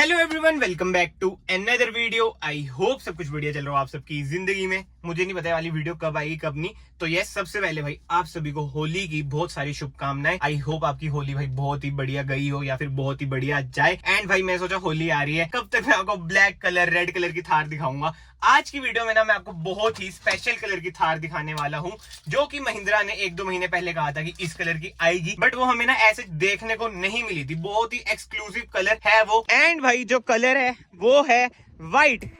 Hello everyone, welcome back to another video. I hope सब कुछ बढ़िया चल रहा हो आप सबकी जिंदगी में। मुझे नहीं पता वाली वीडियो कब आएगी कब नहीं। तो यस, सबसे पहले भाई आप सभी को होली की बहुत सारी शुभकामनाएं। आई होप आपकी होली भाई बहुत ही बढ़िया गई हो या फिर बहुत ही बढ़िया जाए। एंड भाई मैं सोचा होली आ रही है, कब तक मैं आपको ब्लैक कलर रेड कलर की थार दिखाऊंगा। आज की वीडियो में ना मैं आपको बहुत ही स्पेशल कलर की थार दिखाने वाला हूं, जो कि महिंद्रा ने 1-2 महीने पहले कहा था कि इस कलर की आएगी, बट वो हमें ना ऐसे देखने को नहीं मिली थी। बहुत ही एक्सक्लूसिव कलर है वो। एंड भाई जो कलर है वो है व्हाइट।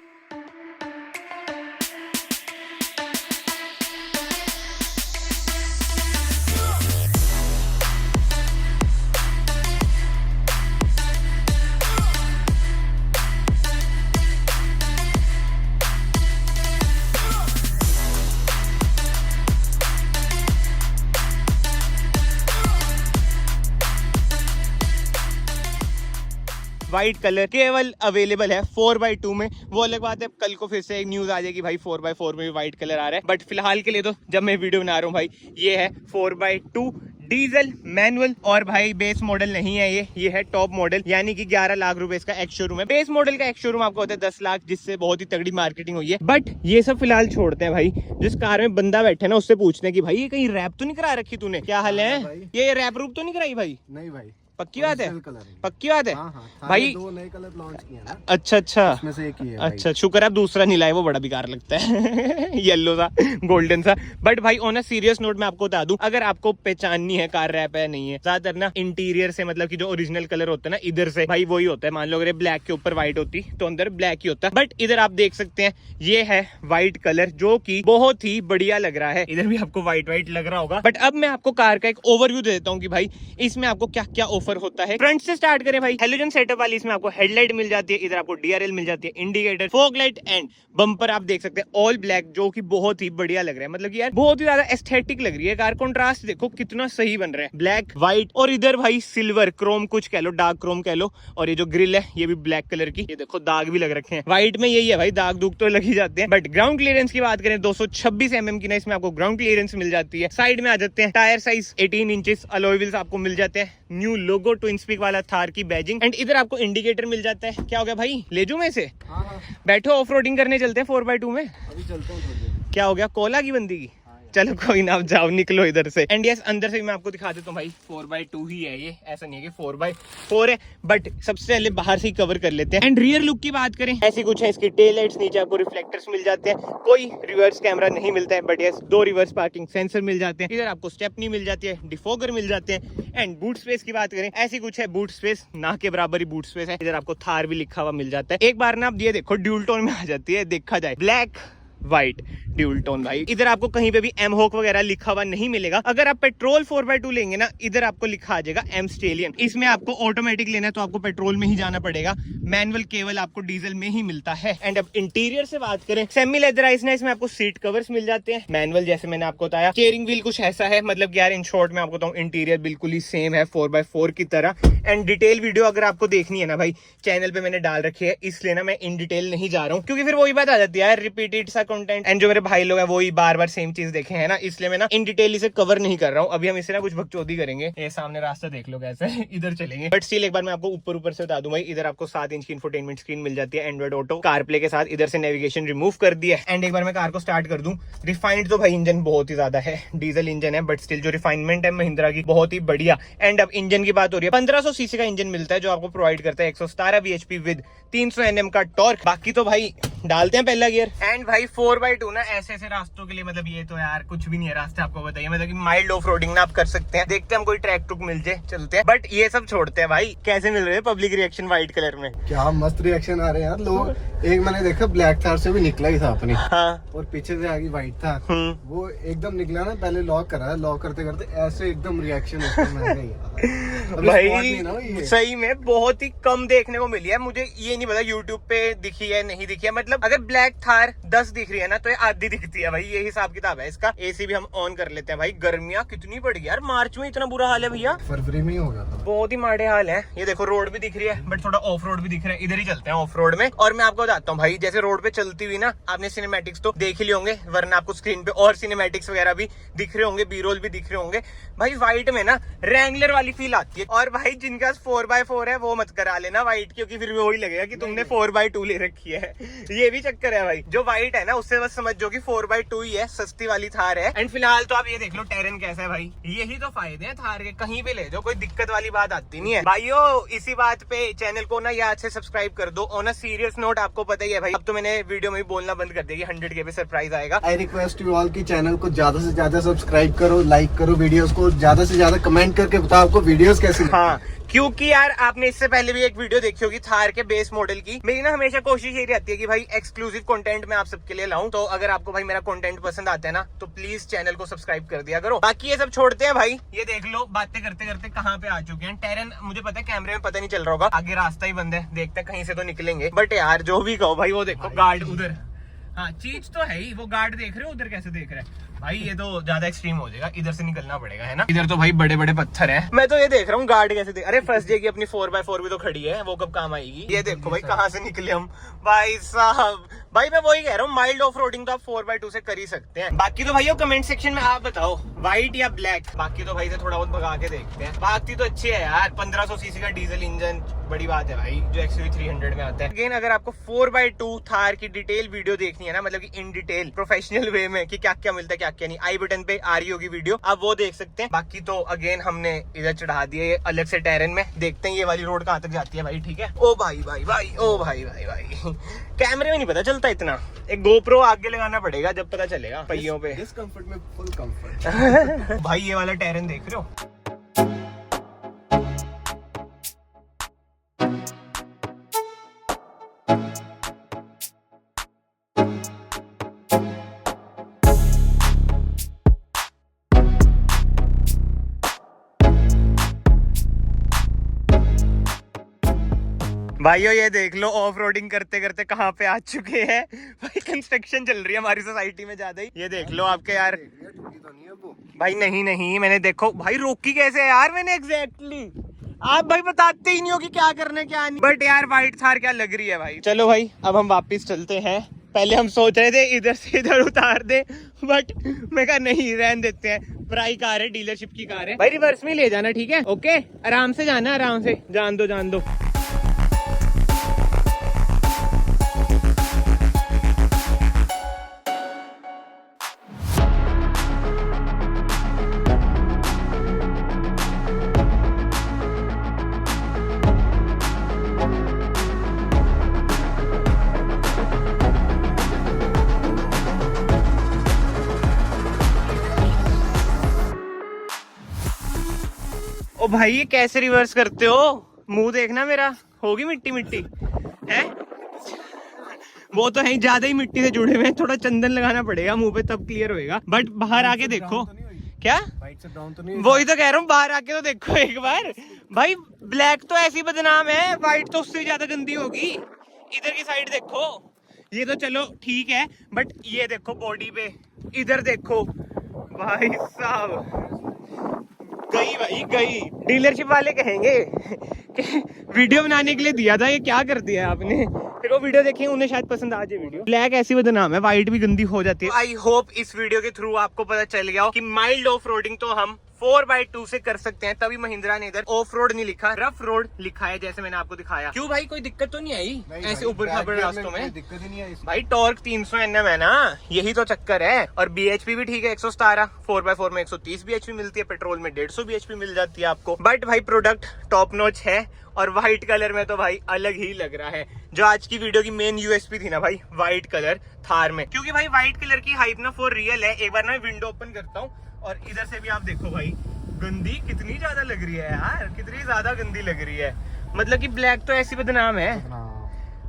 व्हाइट कलर केवल अवेलेबल है 4x2 में। वो अलग बात है, कल को फिर से एक न्यूज आ जाएगी भाई 4x4 में भी व्हाइट कलर आ रहा है। बट फिलहाल के लिए तो जब मैं वीडियो बना रहा हूँ भाई, ये है 4x2 डीजल मैनुअल। और भाई बेस मॉडल नहीं है ये है टॉप मॉडल, यानी कि 11 लाख रुपए इसका एक्स शोरूम है। बेस मॉडल का एक्स शोरूम आपको होता है 10 लाख, जिससे बहुत ही तगड़ी मार्केटिंग हुई है। बट ये सब फिलहाल छोड़ते हैं भाई। जिस कार में बंदा बैठे ना उससे पूछते हैं कि भाई ये कहीं रैप तो नहीं करा रखी तूने, क्या हाल है, ये रैप रूप तो नहीं कराई भाई? नहीं भाई, पक्की बात है, पक्की बात है। भाई 2 नए कलर लॉन्च किए हैं ना। अच्छा इसमें से एक ही है। अच्छा, शुक्र है आप दूसरा नहीं लाए, वो बड़ा बेकार लगता है येलो सा गोल्डन सा। बट भाई ऑन अ सीरियस नोट मैं आपको बता दूं, अगर आपको पहचाननी है कार रैप है नहीं है, ज्यादातर ना इंटीरियर से, मतलब कि जो ओरिजिनल कलर होता है ना इधर से भाई वही होता है। मान लो अगर ब्लैक के ऊपर व्हाइट होती तो अंदर ब्लैक ही होता है। बट इधर आप देख सकते हैं ये है व्हाइट कलर, जो की बहुत ही बढ़िया लग रहा है। इधर भी आपको व्हाइट व्हाइट लग रहा होगा। बट अब मैं आपको कार का एक ओवरव्यू दे देता हूँ कि भाई इसमें आपको क्या क्या ऑफर होता है। फ्रंट से स्टार्ट करें भाई, हेलोजन सेटअप वाली इसमें आपको हेडलाइट मिल जाती है, इधर आपको डीआरएल मिल जाती है, indicator, fog light and bumper आप देख सकते हैं ऑल ब्लैक, जो कि बहुत ही बढ़िया लग रहा है। मतलब कि यार बहुत ही ज्यादा एस्थेटिक लग रही है कार। कंट्रास्ट देखो कितना सही बन रहा है, ब्लैक व्हाइट और इधर भाई सिल्वर क्रोम, कुछ कह लो डार्क क्रोम कह लो। और ये जो ग्रिल है ये भी ब्लैक कलर की, ये देखो दाग भी लग रखे हैं। व्हाइट में यही है भाई, दाग दूग तो लग ही जाते हैं। बट ग्राउंड क्लियरेंस की बात करें 226 mm की ना इसमें आपको ग्राउंड क्लियरेंस मिल जाती है। साइड में आ जाते हैं tyre size 18 inches, alloy wheels आपको मिल जाते हैं, न्यू लोगो ट्विन स्पीक वाला थार की बैजिंग। एंड इधर आपको इंडिकेटर मिल जाता है। क्या हो गया भाई, ले जूं मैं इसे? बैठो ऑफ रोडिंग करने चलते हैं 4x2 में। अभी चलते हैं। क्या हो गया, कोला की बंदी की? चलो कोई ना, आप जाओ निकलो इधर से। एंड यस, अंदर से मैं आपको दिखा देता हूँ भाई 4x2 ही है ये, ऐसा नहीं है कि 4x4 है। बट सबसे पहले बाहर से ही कवर कर लेते हैं। एंड रियर लुक की बात करें ऐसी कुछ है, इसकी टेल लाइट्स, नीचे आपको रिफ्लेक्टर्स मिल जाते हैं। कोई रिवर्स कैमरा नहीं मिलता है, but yes 2 reverse parking sensor मिल जाते हैं। इधर आपको स्टेपनी मिल जाती है, डिफोगर मिल जाते हैं। एंड बूट स्पेस की बात करें ऐसी कुछ है, बूट स्पेस ना के बराबर ही बूट स्पेस है। इधर आपको थार भी लिखा हुआ मिल जाता है। एक बार ना आप ये देखो ड्यूल टोन में आ जाती है, देखा जाए ब्लैक व्हाइट ड्यूल टोन भाई। इधर आपको कहीं पे भी एम होक वगैरह लिखा हुआ नहीं मिलेगा। अगर आप पेट्रोल 4x2 लेंगे ना, इधर आपको लिखा आ जाएगा एम स्टेलियन। इसमें आपको ऑटोमेटिक लेना है तो आपको पेट्रोल में ही जाना पड़ेगा, मैनुअल केवल आपको डीजल में ही मिलता है। एंड अब इंटीरियर से बात करें, सेमी लेदराइज ना इसमें आपको सीट कवर्स मिल जाते हैं, मैनुअल जैसे मैंने आपको बताया। स्टीयरिंग व्हील कुछ ऐसा है, मतलब कि यार इन शॉर्ट में आपको बताऊं इंटीरियर बिल्कुल ही सेम है 4x4 की तरह। एंड डिटेल वीडियो अगर आपको देखनी है ना भाई, चैनल पे मैंने डाल रखी है, इसलिए ना मैं इन डिटेल नहीं जा रहा हूँ, क्योंकि फिर वही बात आ जाती है यार, रिपीटेड सा कंटेंट। एंड जो मेरे भाई लोग हैं वही बार बार सेम चीज देखे हैं ना, इसलिए मैं ना इन डिटेल इसे कवर नहीं कर रहा हूँ। अभी हम इसे ना कुछ बकचोदी करेंगे। ये सामने रास्ता देख लो कैसे इधर चलेंगे। बट स्टिल एक बार मैं आपको ऊपर से बता दूं भाई, इधर आपको 7 इंच की इंफोटेनमेंट स्क्रीन मिल जाती है, एंड्रॉइड ऑटो कारप्ले के साथ। इधर से नेविगेशन रिमूव कर दिया। एंड एक बार मैं कार को स्टार्ट कर दूं, रिफाइंड तो भाई इंजन बहुत ही ज्यादा है, डीजल इंजन है, बट स्टिल जो रिफाइनमेंट है महिंद्रा की बहुत ही बढ़िया। एंड अब इंजन की बात हो रही है, 1500 सीसी का इंजन मिलता है जो आपको प्रोवाइड करता है 117 bhp विद 300 Nm का टॉर्क। बाकी तो भाई डालते हैं पहला गियर। एंड भाई 4x2 ना ऐसे ऐसे रास्तों के लिए, मतलब ये तो यार कुछ भी नहीं है रास्ते, आपको बताइए, मतलब कि माइल्ड ऑफ रोडिंग ना आप कर सकते हैं। देखते हैं हम कोई ट्रैक ट्रुक मिल जाए, चलते हैं। बट ये सब छोड़ते हैं भाई, कैसे मिल रहे हैं पब्लिक रिएक्शन व्हाइट कलर में? क्या मस्त रिएक्शन आ रहे हैं यार लोग। एक मैंने देखा ब्लैक थार से भी निकला ही था अपनी, हाँ, और पीछे से आगे व्हाइट था, वो एकदम निकला ना, पहले लॉक करा, लॉक करते करते ऐसे एकदम रिएक्शन भाई सही में बहुत ही कम देखने को मिली है। मुझे ये नहीं पता यूट्यूब पे दिखी है नहीं दिखी है, मतलब मतलब अगर ब्लैक थार 10 दिख रही है ना तो ये आधी दिखती है भाई, ये हिसाब किताब है इसका। एसी भी हम ऑन कर लेते हैं भाई। गर्मियां कितनी बढ़ गई यार, मार्च में इतना बुरा हाल है भैया, फरवरी में ही हो गया था। बहुत ही माड़े हाल है। ये देखो रोड भी दिख रही है बट थोड़ा ऑफ रोड भी दिख रहा है, इधर ही चलते हैं ऑफ रोड में। और मैं आपको बताता हूँ भाई, जैसे रोड पे चलती हुई ना आपने सिनेमैटिक्स तो देख ही लिए होंगे, वरना आपको स्क्रीन पे और सिनेमैटिक्स वगैरह भी दिख रहे होंगे, बी रोल भी दिख रहे होंगे भाई। व्हाइट में ना रैंगलर वाली फील आती है। और भाई जिनका 4x4 है वो मत करा लेना व्हाइट, क्योंकि फिर वही लगेगा कि तुमने 4x2 ले रखी है। ये भी चक्कर है भाई। जो व्हाइट है ना उससे बस समझ जो कि 4x2 ही है, सस्ती वाली थार है। एंड फिलहाल तो आप ये देख लो टेरन कैसा है भाई, यही तो फायदे हैं थार के, कहीं पे ले जाओ कोई दिक्कत वाली बात आती नहीं है भाइयों। इसी बात पे चैनल को ना याद से सब्सक्राइब कर दो। ऑन अ सीरियस नोट, आपको पता ही है भाई, अब तो मैंने वीडियो में भी बोलना बंद कर दिया कि 100K पे सरप्राइज आएगा। आई रिक्वेस्ट यू ऑल की चैनल को ज्यादा से ज्यादा सब्सक्राइब करो, लाइक करो, वीडियोस को ज्यादा से ज्यादा कमेंट करके बताओ आपको वीडियोस कैसी। हाँ, क्योंकि यार आपने इससे पहले भी एक वीडियो देखी होगी थार के बेस मॉडल की। मेरी ना हमेशा कोशिश यही रहती है कि भाई एक्सक्लूसिव कंटेंट मैं आप सबके लिए लाऊं। तो अगर आपको भाई मेरा कंटेंट पसंद आता है ना तो प्लीज चैनल को सब्सक्राइब कर दिया करो। बाकी ये सब छोड़ते हैं भाई, ये देख लो बातें करते करते कहाँ पे आ चुके हैं। टेरन मुझे पता है कैमरे में पता नहीं चल रहा होगा, आगे रास्ता ही बंद है, देखते हैं कहीं से तो निकलेंगे। बट यार जो भी कहो भाई, वो देखो गार्ड उधर, हाँ चीज तो है ही, वो गार्ड देख रहे हो उधर कैसे देख रहे हैं भाई। ये तो ज्यादा एक्सट्रीम हो जाएगा, इधर से निकलना पड़ेगा है ना। इधर तो भाई बड़े बड़े पत्थर हैं। मैं तो ये देख रहा हूँ गार्ड कैसे देख, अरे फर्स्ट डे की अपनी 4x4 भी तो खड़ी है, वो कब काम आएगी। ये देखो भाई कहाँ से निकले हम भाई साहब। भाई मैं वही कह रहा हूँ, माइल्ड ऑफ रोडिंग तो आप 4x2 से कर ही सकते हैं। बाकी तो भाई कमेंट सेक्शन में आप बताओ व्हाइट या ब्लैक। बाकी तो भाई से थोड़ा बहुत भगा के देखते हैं। बाकी तो अच्छी है यार, 1500 सीसी का डीजल इंजन, बड़ी बात है भाई, जो XUV 300 में आता है। अगेन अगर आपको 4x2 थार की डिटेल वीडियो देखनी है ना, मतलब कि इन डिटेल प्रोफेशनल वे में कि क्या क्या मिलता है क्या क्या नहीं, आई बटन पे आ रही होगी वीडियो, आप वो देख सकते हैं। बाकी तो अगेन हमने इधर चढ़ा दिया ये अलग से टेरन में, देखते हैं ये वाली रोड कहाँ तक जाती है भाई। ठीक है, ओ भाई भाई भाई, ओ भाई भाई भाई, कैमरे में नहीं पता चलता इतना, एक GoPro आगे लगाना पड़ेगा जब पता चलेगा पहियों पे। डिस्कम्फर्ट में फुल कंफर्ट। भाई ये वाला टेरन देख रहे हो, भाइयों ये देख लो ऑफ रोडिंग करते करते कहाँ पे आ चुके हैं भाई। कंस्ट्रक्शन चल रही है हमारी सोसाइटी में ज्यादा ही। ये देख लो आपके यार भाई, नहीं नहीं मैंने देखो भाई रोकी कैसे है यार मैंने एग्जैक्टली। आप भाई बताते ही नहीं हो कि क्या करना है क्या नहीं। बट यार व्हाइट थार क्या लग रही है भाई। चलो भाई अब हम वापस चलते हैं। पहले हम सोच रहे थे इधर से इधर उतार दे, बट मैं कहा नहीं रहने देते हैं, प्राई कार है, डीलरशिप की कार है भाई। रिवर्स में ले जाना, ठीक है, ओके आराम से जाना, आराम से, जान दो जान दो। ओ भाई ये कैसे रिवर्स करते हो, मुंह देखना मेरा, होगी मिट्टी मिट्टी है। वो तो है ज्यादा ही मिट्टी से जुड़े हुए हैं, थोड़ा चंदन लगाना पड़ेगा मुंह पे तब क्लियर होएगा। बट बाहर आके देखो, क्या वही तो कह रहा हूँ, बाहर आके तो देखो एक बार भाई। ब्लैक तो ऐसी बदनाम है, व्हाइट तो उससे ज्यादा गंदी होगी। इधर की साइड देखो, ये तो चलो ठीक है, बट ये देखो बॉडी पे, इधर देखो भाई साहब, गई भाई गई। डीलरशिप वाले कहेंगे कि वीडियो बनाने के लिए दिया था, ये क्या कर दिया आपने। फिर वो वीडियो देखेंगे, उन्हें शायद पसंद आ जाए वीडियो। ब्लैक ऐसी बदनाम है, व्हाइट भी गंदी हो जाती है। आई होप इस वीडियो के थ्रू आपको पता चल गया हो कि माइल्ड ऑफ रोडिंग तो हम 4x2 से कर सकते हैं। तभी महिंद्रा ने इधर ऑफ रोड नहीं लिखा, रफ रोड लिखा है, जैसे मैंने आपको दिखाया। क्यों भाई कोई दिक्कत तो नहीं आई ऐसे ऊपर खाबड़ रास्तों में? दिक्कत ही नहीं आई भाई टॉर्क 300 Nm है ना, यही तो चक्कर है। और BHP भी ठीक है 117, 4x4 में 130 BHP मिलती है, पेट्रोल में 150 BHP मिल जाती है आपको। बट भाई प्रोडक्ट टॉप नॉच है, और व्हाइट कलर में तो भाई अलग ही लग रहा है। जो आज की वीडियो की मेन USP थी ना भाई, व्हाइट कलर थार में, क्योंकि भाई व्हाइट कलर की हाइप ना फॉर रियल है। एक बार ना विंडो ओपन करता हूँ और इधर से भी आप देखो भाई, गंदी कितनी ज्यादा लग रही है यार, कितनी ज्यादा गंदी लग रही है। मतलब कि ब्लैक तो ऐसी बदनाम है,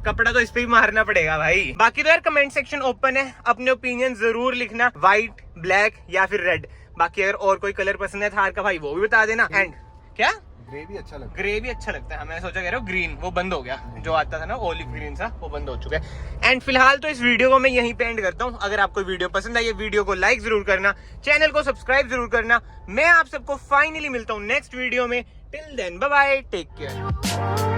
कपड़ा तो इस पे भी मारना पड़ेगा भाई। बाकी तो यार कमेंट सेक्शन ओपन है, अपने ओपिनियन जरूर लिखना, व्हाइट, ब्लैक या फिर रेड। बाकी अगर और कोई कलर पसंद है थार का भाई वो भी बता देना। एंड क्या ग्रे भी अच्छा लगता ग्रे भी अच्छा लगता है। हमें सोचा कह रहे हो ग्रीन, वो बंद हो गया, जो आता था ना ओलिव ग्रीन सा, वो बंद हो चुका है। एंड फिलहाल तो इस वीडियो को मैं यहीं पे एंड करता हूँ। अगर आपको वीडियो पसंद आई, वीडियो को लाइक जरूर करना, चैनल को सब्सक्राइब जरूर करना। मैं आप सबको फाइनली मिलता हूँ नेक्स्ट वीडियो में। Till then bye bye, take care.